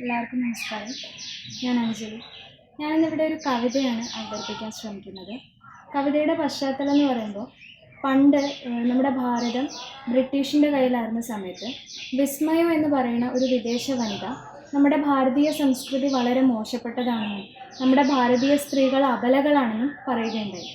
എല്ലാവർക്കും നമസ്കാരം. ഞാൻ അഞ്ജലി. ഞാനിന്നിവിടെ ഒരു കവിതയാണ് അവതരിപ്പിക്കാൻ ശ്രമിക്കുന്നത്. കവിതയുടെ പശ്ചാത്തലം എന്ന് പറയുമ്പോൾ, പണ്ട് നമ്മുടെ ഭാരതം ബ്രിട്ടീഷിൻ്റെ കയ്യിലായിരുന്ന സമയത്ത് വിസ്മയം എന്ന് പറയുന്ന ഒരു വിദേശ വനിത നമ്മുടെ ഭാരതീയ സംസ്കൃതി വളരെ മോശപ്പെട്ടതാണെന്നും നമ്മുടെ ഭാരതീയ സ്ത്രീകൾ അബലകളാണെന്നും പറയുകയുണ്ടായി.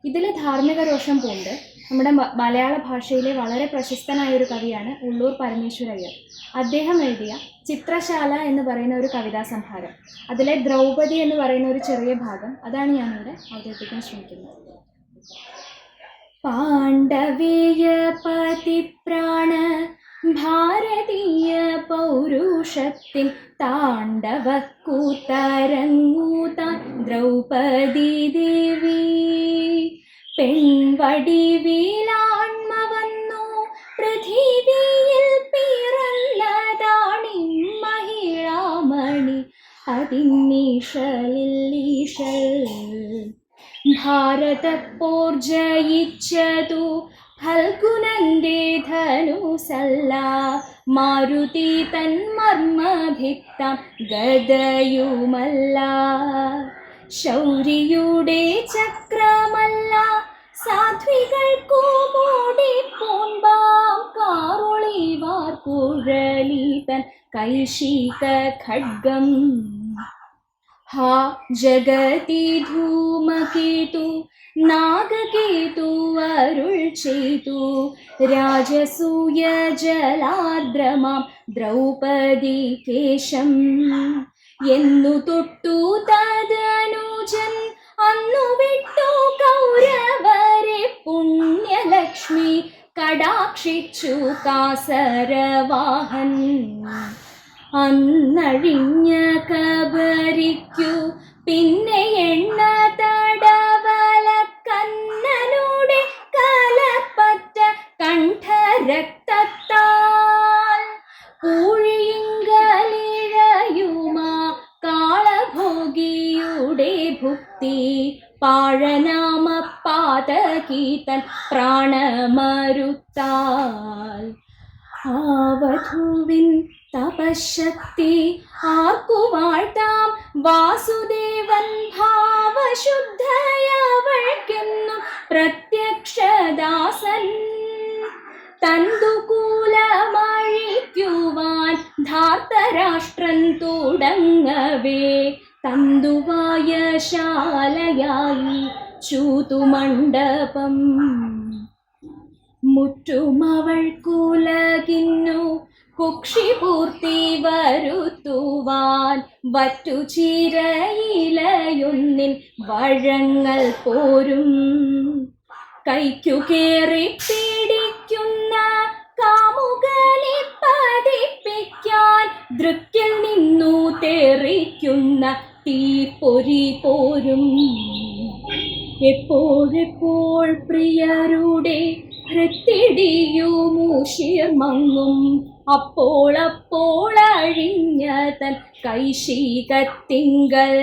ഇതിൽ ധാർമ്മിക രോഷം പൂണ്ട് നമ്മുടെ മലയാള ഭാഷയിലെ വളരെ പ്രശസ്തനായൊരു കവിയാണ് ഉള്ളൂർ പരമേശ്വരയ്യർ. അദ്ദേഹം എഴുതിയ ചിത്രശാല എന്ന് പറയുന്ന ഒരു കവിതാ സംഹാരം, അതിലെ ദ്രൗപദി എന്ന് പറയുന്ന ഒരു ചെറിയ ഭാഗം, അതാണ് ഞാനിവിടെ അവതരിപ്പിക്കാൻ ശ്രമിക്കുന്നത്. പാണ്ഡവേയ പതിപ്രാണ ഭാരതീയ പൗരുഷത്തിൻ താണ്ഡവ കൂത്തരങ്ങൂതാൻ ദ്രൗപദി ദേവി. പെൺവടിവിലാൺമ വന്നു പൃഥിവിയിൽ പിറന്നതാണി മഹിളാമണി അതിന്നീശലില്ലീശൽ. ഭാരതപ്പോർ ജയിച്ചതു ഫൽഗുനന്റെ ധനുസല്ല, മാരുതി തന്മർമ്മഭിക്തം ഗദയുമല്ല. ശൗര്യയുടെ ചക്രമല്ല സാധ്വികൾക്കു മോടിപ്പോൻപാം കാറൊളിവാർ കുഴലി തൻ കൈശിക ഖഡ്ഗം. ഹാ ജഗതി ധൂമകേതു നാഗകേതു അരുൾ ചെയ്തു രാജസൂയ ജലാദ്രമാം ദ്രൗപദി കേശം. എന്നു തൊട്ടു തദനുജൻ അന്നു വിട്ടു കൗരവരെ പുണ്യലക്ഷ്മി കടാക്ഷിച്ചു കാസരവാഹൻ. അന്നഴിഞ്ഞ കബരിക്കു പിന്നെ എണ്ണ തടവല കന്നനുടെ കലപ്പറ്റ കണ്ഠരക്തത്താൽ പൂഴിയിങ്കലിഴയുമാ കാളഭോഗിയുടെ ഭുക്തി പാഴനാമ പാതകീതൻ പ്രാണമരുത്താൽ. ആവധുവിൻ തപശക്തി ആർക്കു വാഴ്ത്താം വാസുദേവൻ ഭാവശുദ്ധയവൾക്കെന്നും പ്രത്യക്ഷദാസൻ. തന്തുകൂലമഴിക്കുവാൻ ധാർത്തരാഷ്ട്രൻ തുടങ്ങവേ തന്തുവായ ശാലയായി ചൂതുമണ്ഡപം. മുറ്റുമവൾ കുലകിന്നു കുക്ഷിപൂർത്തി വരുത്തുവാൻ വറ്റുചിരയിലയൊന്നിൻ വഴങ്ങൾ പോരും. കൈക്കു കേറി പിടിക്കുന്ന കാമുകനെ പതിപ്പിക്കാൻ ദൃക്കിൽ നിന്നു തെറിക്കുന്ന തീപ്പൊരി പോരും. എപ്പോഴെപ്പോൾ പ്രിയരുടെ ഹൃത്തിടിയുമൂശിർമങ്ങും അപ്പോൾ അഴിഞ്ഞ തൻ കൈശികത്തിങ്കൽ.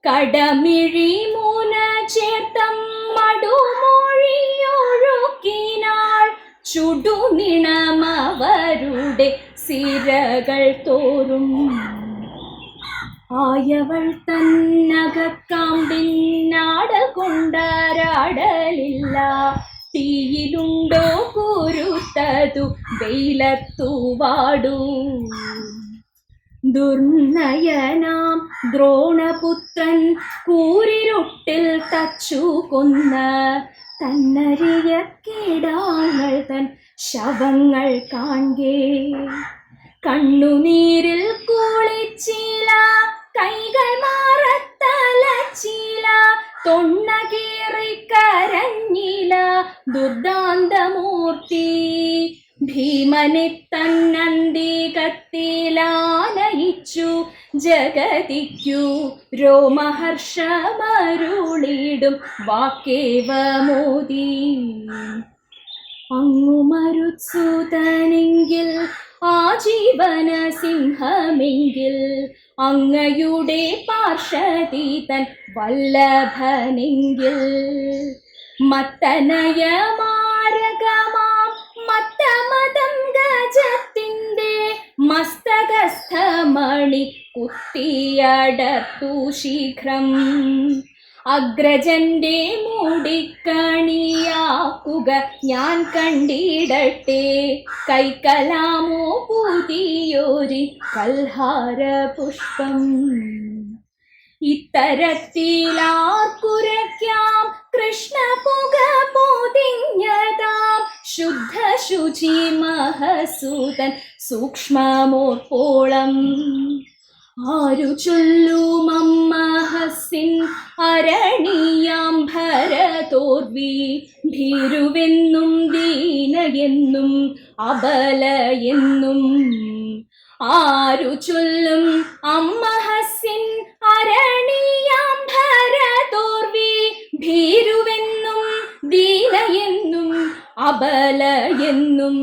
കടമിഴി മൂന ചേർത്തം മടുമൊഴിയൊഴുക്കിനാൾ ചുടുനിണമവരുടെ സിരകൾ തോറും. ആയവൾ തന്നകക്കാമ്പിന്നാട കൊണ്ടാരാടലില്ല, തീയിലുണ്ടോ കുരുത്തതു വെയിലത്തു വാടൂ. ദുർനയനാം ദ്രോണപുത്രൻ കൂരിരുട്ടിൽ തച്ചു കൊന്ന തന്നരിയ കീടാങ്ങൾ തൻ ശവങ്ങൾ കാൺകേ. കണ്ണുനീരിൽ കുളിച്ചില കൈകൾ മാറത്തലച്ചില, തൊണ്ണ കീറി കരഞ്ഞില ദുർദാന്തമൂർത്തി. ഭീമനെ തന്നന്തികത്തിലാനയിച്ചു ജഗതിക്കു രോമഹർഷമരുളിടും വാക്കേവ മോദി. അങ്ങു മരുത്സുതനെങ്കിൽ ആജീവന സിംഹമെങ്കിൽ, അങ്ങയുടെ പാർഷദീതൻ വല്ലഭനെങ്കിൽ. മത്തനയമാരകമാം മത്തമതം ഗജത്തിൻ്റെ മസ്തകസ്ഥമ കൈയടർത്തു ശീഘ്രം. അഗ്രജന്റെ മൂടിക്കണിയാക്കുക ഞാൻ കണ്ടിടട്ടെ, കൈക്കലാമോ പുതിയൊരു കൽഹാര പുഷ്പം. ഇത്തരത്തിലാർക്കുരയ്ക്കാം കൃഷ്ണപുക പൊതിഞ്ഞതാം ശുദ്ധ ശുചി മഹസൂതൻ സൂക്ഷ്മമോർപ്പോളം. ആരു ചൊല്ലുമമ്മഹസിൻ അരണീയാം ഭരതോർവി, ഭീരുവെന്നും ദീനയെന്നും അബലയെന്നും. ആരു ചൊല്ലും അമ്മഹസിൻ അരണീയാം ഭരതോർവി, ഭീരുവെന്നും ദീനയെന്നും അബലയെന്നും.